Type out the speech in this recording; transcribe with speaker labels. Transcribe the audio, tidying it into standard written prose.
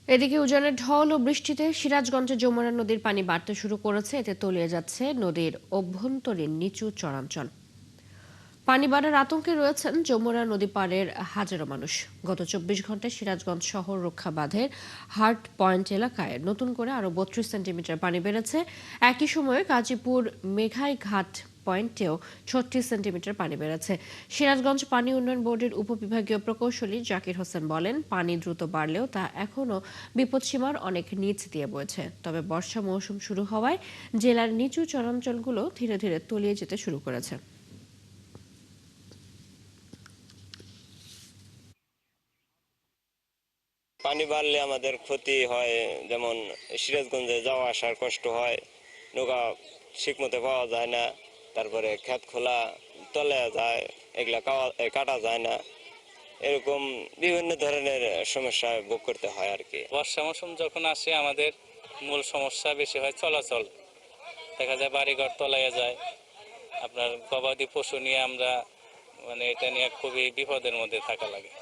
Speaker 1: এদিকে উজানের ঢল ও বৃষ্টিতে সিরাজগঞ্জে যমুনা নদীর পানি বাড়তে শুরু করেছে। এতে তলিয়ে যাচ্ছে নদীর অভ্যন্তরীণ নিচু চরাঞ্চল। পানি বাড়ার আতঙ্কে রয়েছেন যমুনা নদী পাড়ের হাজারো মানুষ। গত ২৪ ঘন্টায় সিরাজগঞ্জ শহর রক্ষা বাঁধের হার্ট পয়েন্ট এলাকায় নতুন করে আরো ৩২ সেন্টিমিটার পানি বেড়েছে। একই সময়ে গাজীপুর মেঘাইঘাট পয়েন্টেও ৩৬ সেন্টিমিটার পানি বেড়েছে। সিরাজগঞ্জ পানি উন্নয়ন বোর্ডের উপবিভাগীয় প্রকৌশলী জাকির হোসেন বলেন, পানি দ্রুত বাড়লেও তা এখনও বিপদসীমার অনেক নিচ দিয়ে বইছে। তবে বর্ষা মৌসুম শুরু হওয়ায় জেলার নিচু চরাঞ্চলগুলো ধীরে ধীরে তলিয়ে যেতে শুরু করেছে।
Speaker 2: পানি বাড়লে আমাদের ক্ষতি হয়, যেমন সিরাজগঞ্জে যাওয়া আসার কষ্ট হয়, নৌকা ঠিক মতো পাওয়া যায় না, তারপরে ক্ষেত খোলা তলে যায়, এগুলা কাটা যায় না, এরকম বিভিন্ন ধরনের সমস্যা ভোগ করতে হয় আর কি।
Speaker 3: বর্ষা মৌসুম যখন আসে আমাদের মূল সমস্যা বেশি হয় চলাচল। দেখা যায় বাড়িঘর তলাইয়া যায়। আপনার গবাদি পশু নিয়ে আমরা এটা নিয়ে খুবই বিপদের মধ্যে থাকা লাগে।